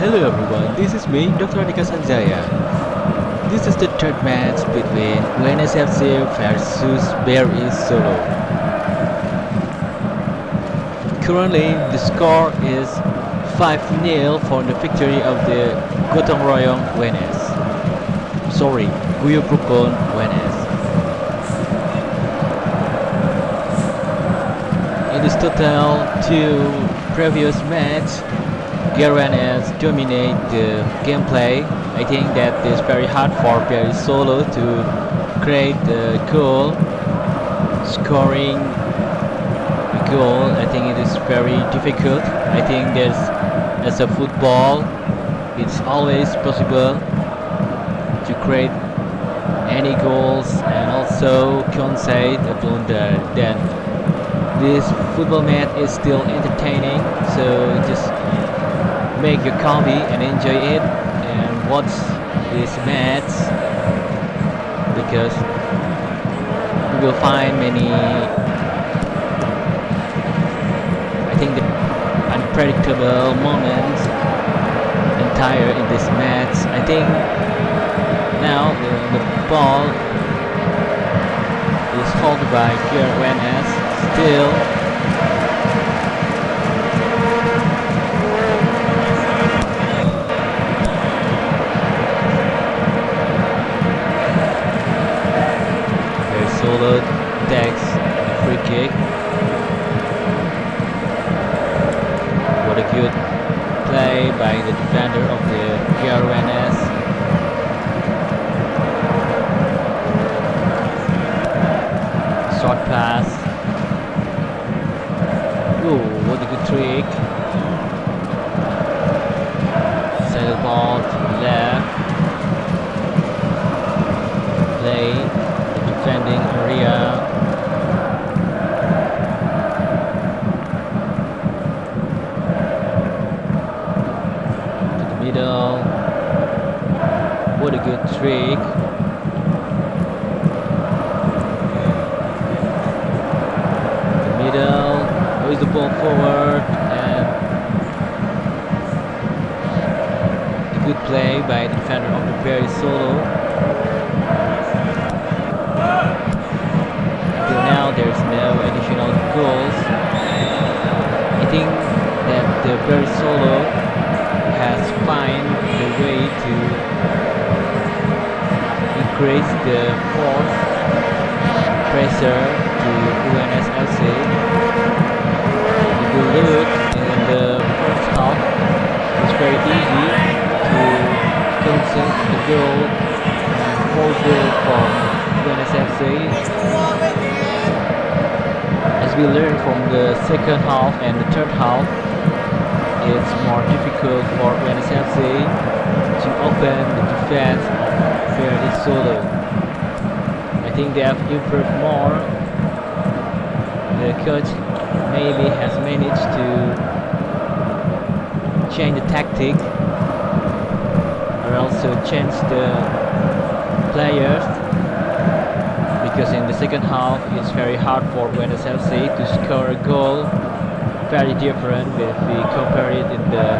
Hello everyone, this is me, Dr. Andika Sanjaya. This is the third match between UNS versus BRI Solo. Currently, the score is 5-0 for the victory of the Gotong Royong UNS. Sorry, Guyub Rukun UNS. In this total two previous match, UNS dominate the gameplay. I think that it's very hard for BRI Solo to create the goal, scoring a goal. I think it is very difficult. I think as a football, it's always possible to create any goals and also concede a blunder. Then this football match is still entertaining, so just make your coffee and enjoy it and watch this match, because you will find many, I think, the unpredictable moments entire in this match. I think now the ball is held by UNS still. Solo takes a free kick. What a good play by the defender of the UNS. Short pass. Oh, what a good trick. Sail ball to the left. Play. Defending area. To the middle. What a good trick. The middle. Moves the ball forward, and a good play by the defender of the BRI Solo. Now there's no additional goals. I think that the BRI Solo has found the way to increase the force pressure to UNS. If you look in the first half, it's very easy to concede the goal and 4-0 for UNS. As we learn from the second half and the third half, it's more difficult for UNS to open the defense of BRI Solo. I think they have improved more. The coach maybe has managed to change the tactic, or also change the players, because in the second half it's very hard for UNS to score a goal. Very different if we compare it in the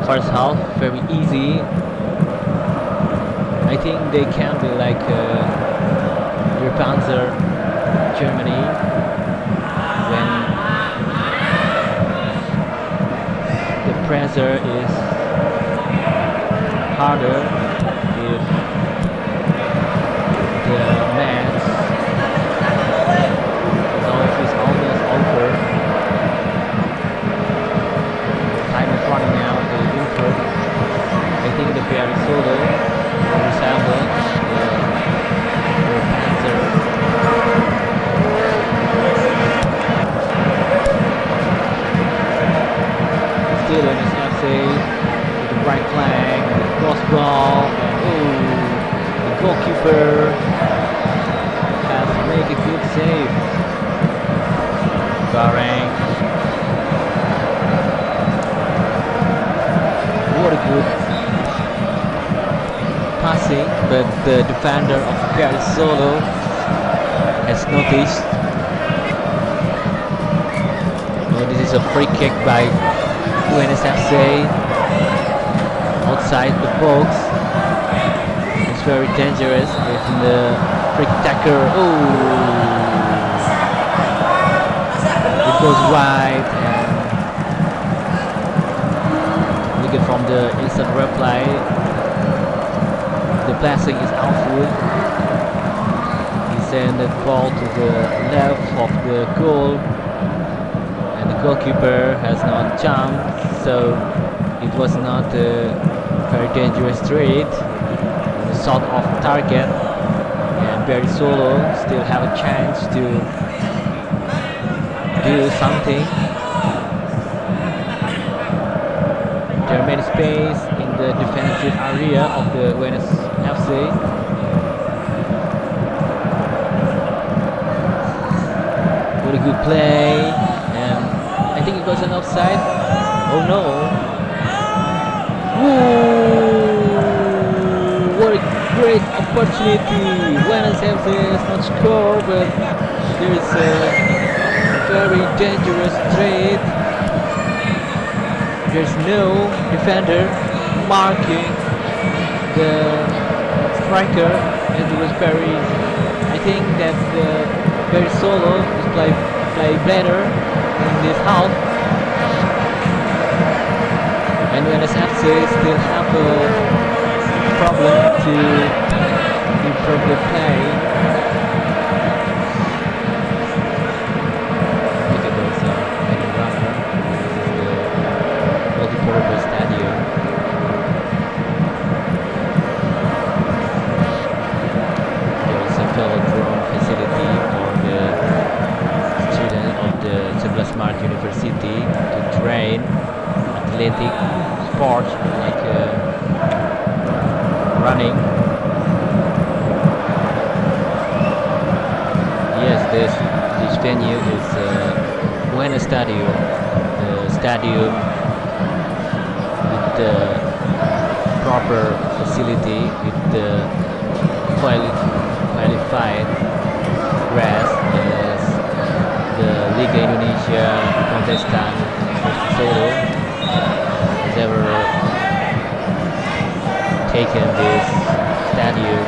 first half. Very easy. I think they can be like Panzer Germany, when the pressure is harder, if the match is almost over, time is running out, they improve. I think the BRI Solo resembles the Panzer. goalkeeper has to make a good save. Garang. What a good passing, but the defender of Paris Solo has noticed. Oh, this is a free kick by UNS outside the box. It's very dangerous with the free tackle. Oh, it goes wide, and look at from the instant replay. The passing is outward. He sent the ball to the left of the goal, and the goalkeeper has not jumped, so it was not a very dangerous trade. The sort of target, and Berry Solo still have a chance to do something. There are many space in the defensive area of the UNS FC. What a good play, and I think it was an offside. Oh no! Woo! What a great opportunity! UNS FC has not scored, but there is a very dangerous trade. There's no defender marking the striker, and it was very. I think that very solo is play better in this half, and UNSFC still have a problem to improve the play. Look at those many runner. This is the multi-purpose stadium. Facility for the students of the Sebelas University to train athletic sports like running. Yes, this venue is UNS Stadium, the stadium with the proper facility with the qualified grass as the Liga Indonesia contestant solo has ever taken this stadium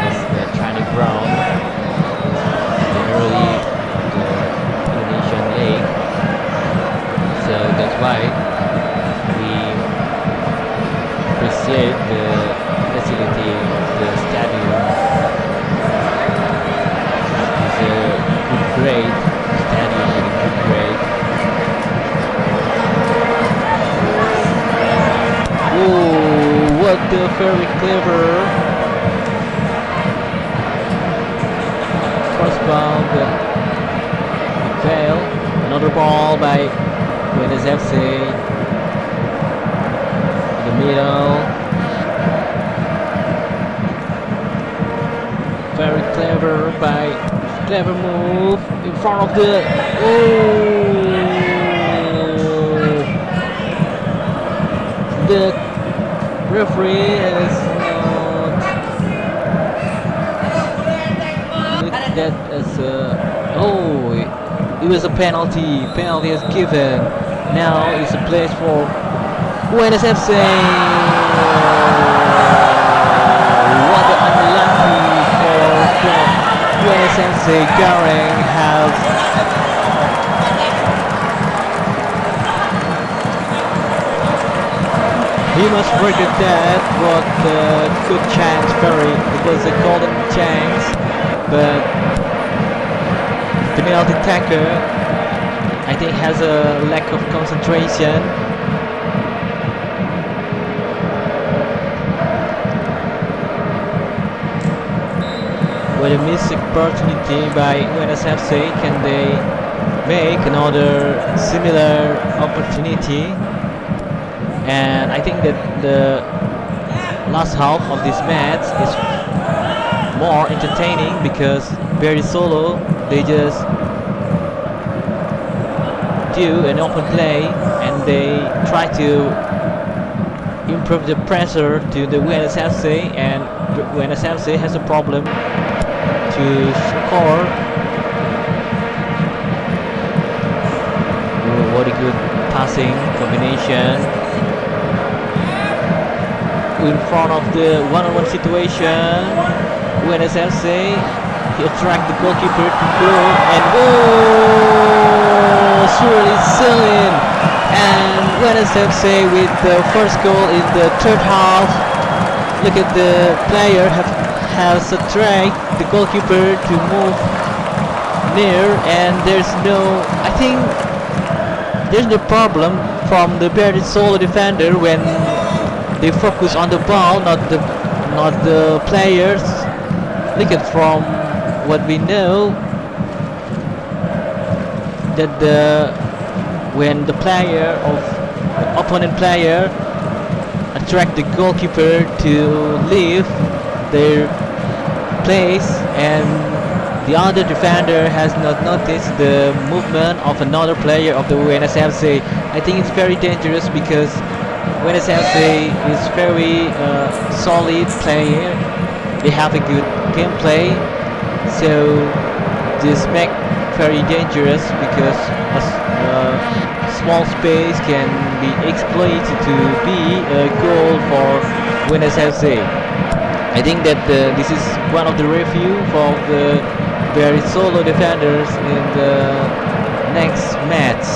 as the training ground early the Indonesian League, so that's why we appreciate the facility of the stadium. Great stadium with a good grade. Oh, what a very clever first ball, but it failed. Another ball by UNS FC in the middle. Very clever move in front of the the referee has not looked at that as it was a penalty is given. Now it's a place for UNS FC. What an unlucky for UNS FC. Garang has he must regret that. What a good chance, it was a golden chance, but the penalty taker I think has a lack of concentration. With a missed opportunity by UNS FC, can they make another similar opportunity? And I think that the last half of this match is more entertaining because very solo they just do an open play and they try to improve the pressure to the UNS and UNS has a problem to score. Oh, what a good passing combination in front of the one-on-one situation. UNS he attract the goalkeeper to go and surely Celine and UNS with the first goal in the third half. Look at the player has attract the goalkeeper to move near, and I think there's no problem from the very solo defender when they focus on the ball, not the players. Look at from what we know that when the player of the opponent player attract the goalkeeper to leave their place and the other defender has not noticed the movement of another player of the UNS. I think it's very dangerous because UNS is very solid player. They have a good gameplay, so this make very dangerous because a small space can be exploited to be a goal for UNS. I think that this is one of the review for the very solo defenders in the next match,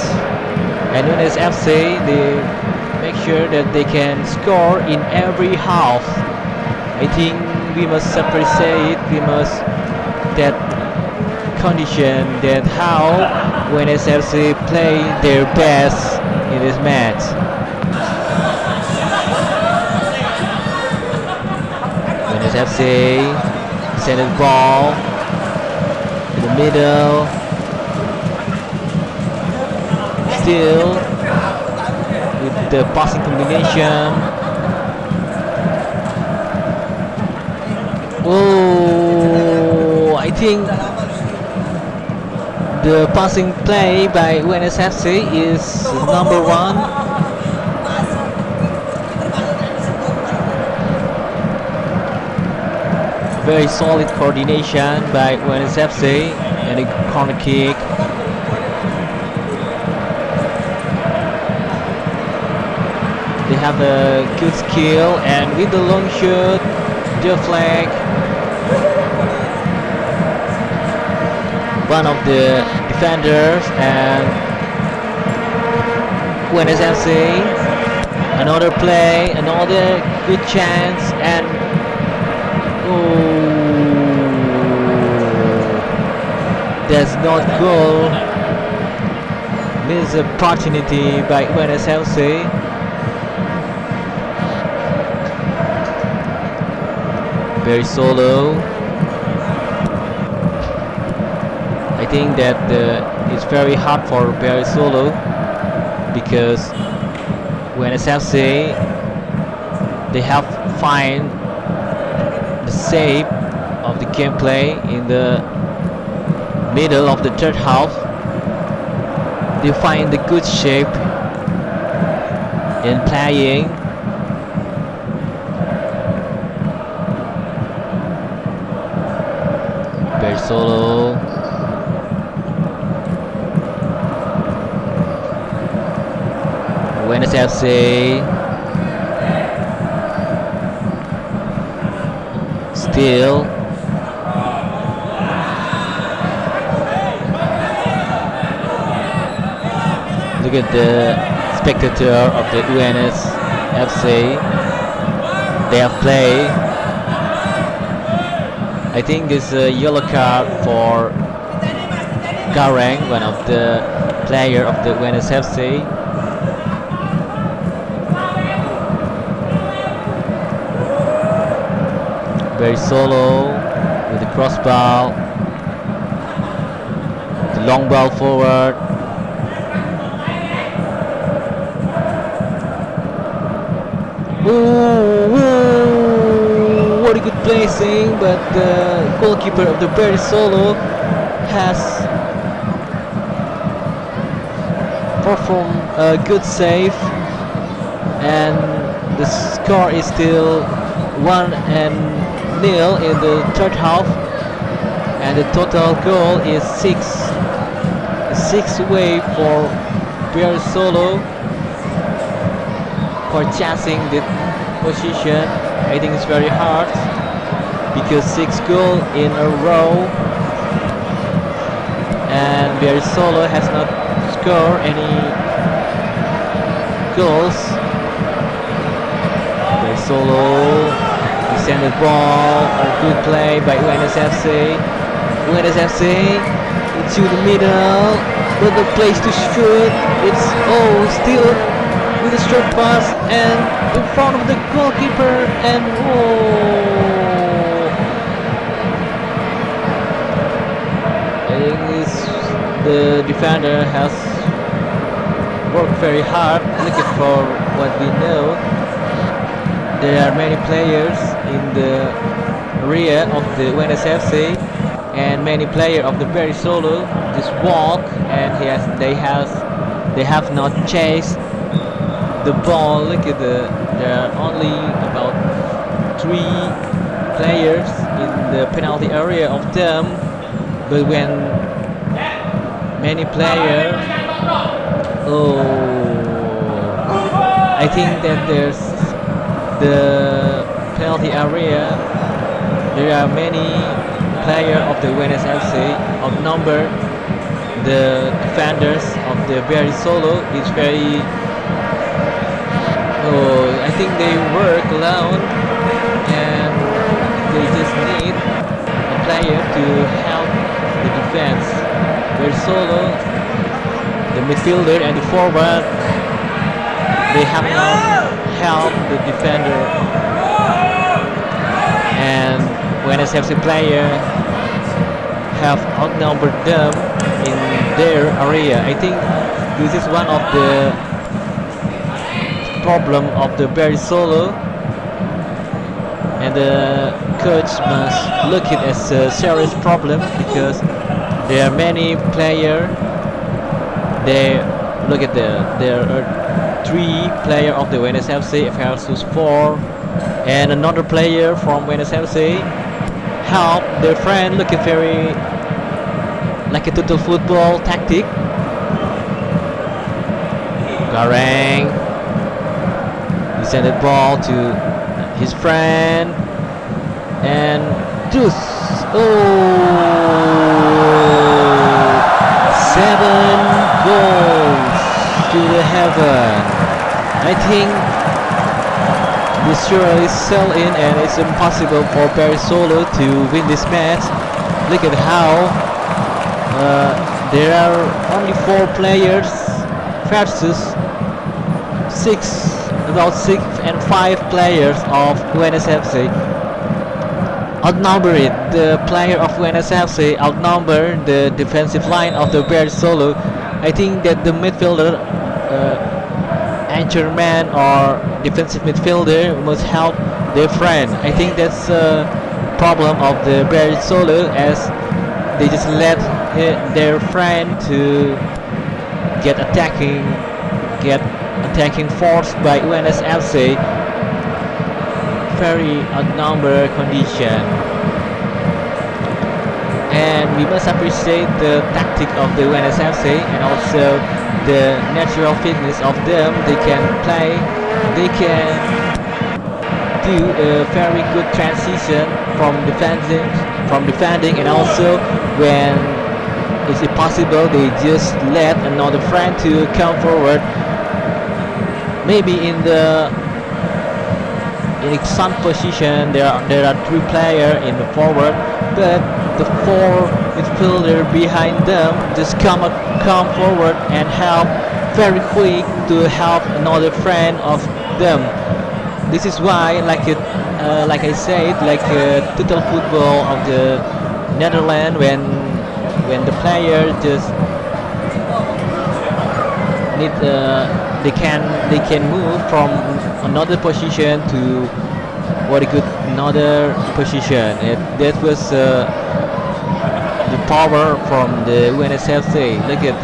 and UNS they make sure that they can score in every half. I think we must appreciate, we must that condition that how UNS play their best in this match. UNS send the ball in the middle, still with the passing combination. Oh, I think the passing play by UNS is number one. Very solid coordination by UNS and a corner kick. They have a good skill and with the long shot, the flag. One of the defenders and UNS another play, another good chance, and there's not goal. Missed opportunity by UNS. Very solo. I think that it's very hard for very solo because UNS they have find the shape of the gameplay in the middle of the third half. They find the good shape in playing. Very solo. UNS still look at the spectator of the UNS they have played. I think it's a yellow card for Garang, one of the player of the UNS Very solo with the crossbar, the long ball forward. Ooh, what a good play amazing, but the goalkeeper of the Berry Solo has performed a good save, and the score is still 1-0 in the third half, and the total goal is 6 away for Berry Solo for chasing the position. I think it's very hard because 6 goals in a row, and Berry Solo has not scored any goals. Berry Solo descended ball, a good play by UNS FC. UNS FC into the middle, but the place to shoot. It's still with a short pass and in front of the goalkeeper, and I think the defender has worked very hard. Looking for what we know, there are many players in the area of the UNS FC, and many players of the Berry Solo just walk, and they have not chased the ball. Look at there are only about 3 players in the penalty area of them, but when many players, I think that there's the penalty area. There are many players of the UNS FC outnumber the defenders of the Berry Solo. It's very I think they work alone, and they just need a player to help the defense. Berry Solo, the midfielder and the forward, they have not helped the defender, and when SFC player have outnumbered them in their area. I think this is one of the problem of the Berry Solo, and the coach must look it as a serious problem because there are many players. They look at there are 3 players of the UNSFC versus 4, and another player from UNSFC help their friend. Look at very like a total football tactic. Garang sent the ball to his friend, and just 7 goals to the heaven. I think this surely sell in, and it's impossible for Berry Solo to win this match. Look at how there are only 4 players versus 6 and 5 players of UNSFC. Outnumbered, the player of UNSFC outnumbered the defensive line of the Berry Solo. I think that the midfielder, anchor man or defensive midfielder must help their friend. I think that's a problem of the Berry Solo, as they just let their friend to get attacking force by UNSFC. Very outnumbered condition, and we must appreciate the tactic of the UNSFC and also the natural fitness of them. They can play, they can do a very good transition from defending, and also when it's impossible, they just let another friend to come forward. Maybe in some position there are 3 players in the forward, but the 4 midfielder behind them just come forward and help very quick to help another friend of them. This is why, like I said, like total football of the Netherlands, when the player just need they can move from another position to what a good another position. That was the power from the UNSFC. Look at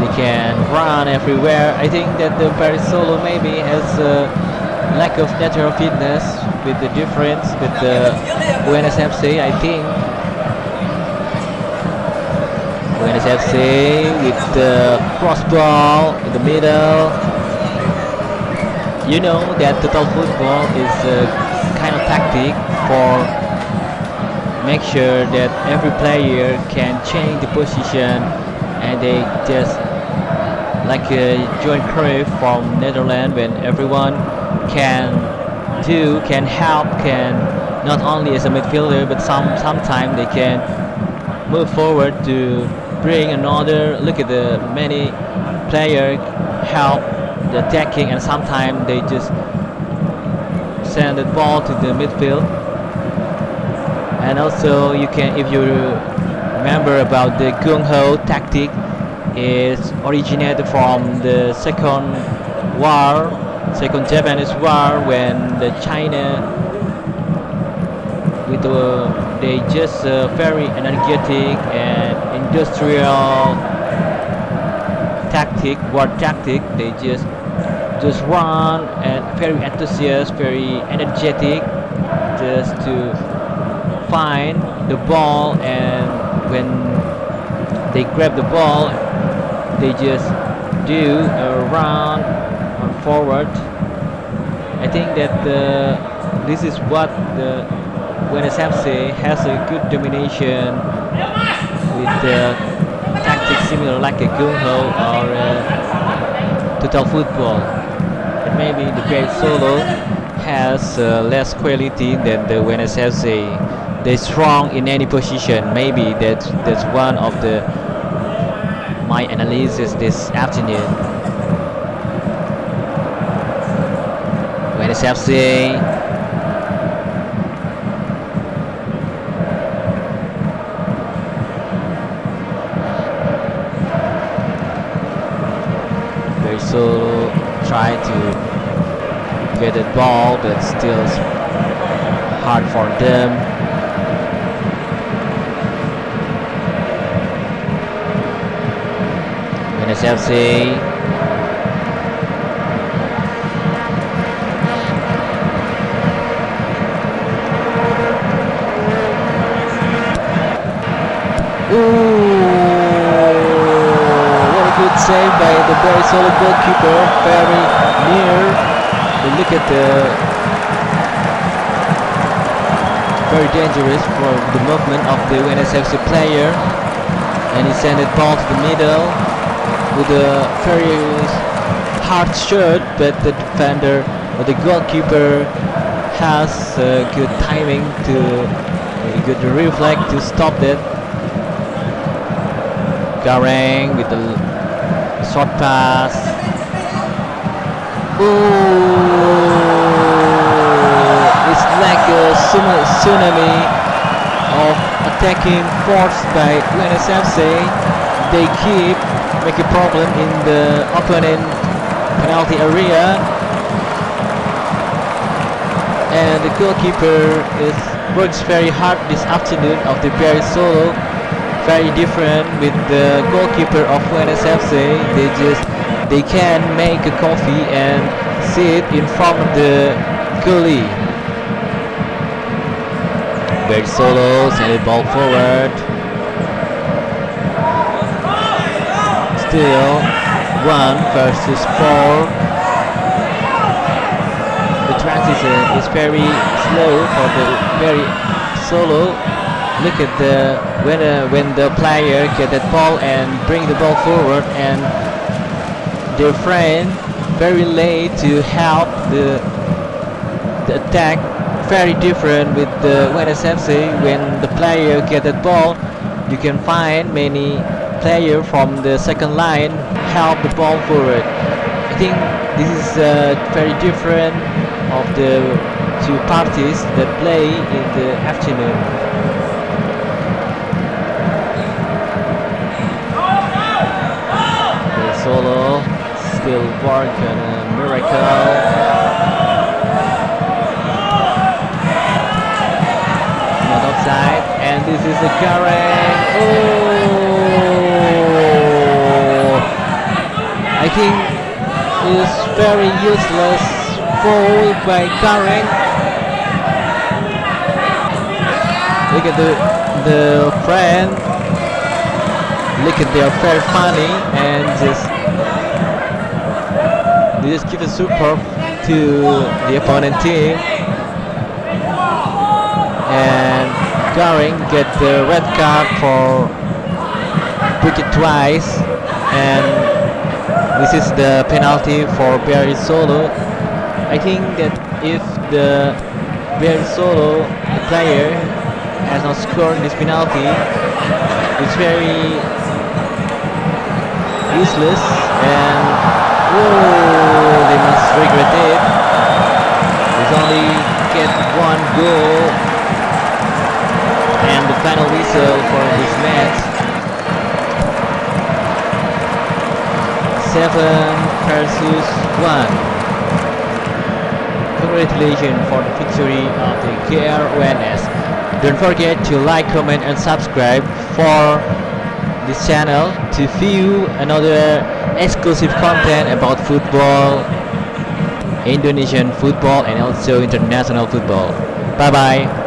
they can run everywhere. I think that the Paris Solo maybe has a lack of natural fitness with the difference with the UNSFC. I think UNSFC with the cross ball in the middle. You know that total football is a kind of tactic for make sure that every player can change the position, and they just like Johan Cruyff from Netherlands, when everyone can help, can not only as a midfielder, but sometimes they can move forward to bring another. Look at the many player help the attacking, and sometimes they just send the ball to the midfield. And also you can, if you remember about the gung ho tactic, is originated from the second Japanese war, when the China with they just very energetic and industrial tactic, war tactic. They just run and very enthusiastic, very energetic, just to find the ball, and when they grab the ball, they just do a run forward. I think that this is what the UNSFC has a good domination with the tactics similar like a gung ho or total football. But maybe the Great Solo has less quality than the UNSFC. They're strong in any position. Maybe that's one of the my analysis this afternoon. UNSFC Very Solo try to get the ball, but still hard for them. UNSFC what a good save by the very solid goalkeeper, very near. Look at the very dangerous for the movement of the UNSFC player, and he sent it ball to the middle with a very hard shot, but the defender or the goalkeeper has good timing to good reflex to stop that. Garang with the short pass. It's like a tsunami of attacking force by UNSFC. They keep make a problem in the opponent penalty area, and the goalkeeper works very hard this afternoon of the Paris Solo. Very different with the goalkeeper of UNSFC. They can make a coffee and sit in front of the goalie. Paris Solo send the ball forward. Still 1 versus 4. The transition is very slow for the very Solo. Look at when the player get that ball and bring the ball forward, and their friend very late to help the attack. Very different with the UNSFC. When the player get that ball, you can find many players from the second line help the ball forward. I think this is very different of the two parties that play in the afternoon. Solo still work on a miracle. side, and this is a Karen. Oh, I think it's very useless foul by Karen. Look at the friend. Look at they're very funny and they just give a support to the opponent team. And Garing get the red card for break it twice, and this is the penalty for BRI Solo. I think that if the BRI Solo player has not scored this penalty, it's very useless, and they must regret it. They only get one goal. And the final whistle for this match. 7 versus 1. Congratulations for the victory of the UNS. Don't forget to like, comment, and subscribe for this channel to view another exclusive content about football, Indonesian football, and also international football. Bye bye.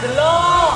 Go,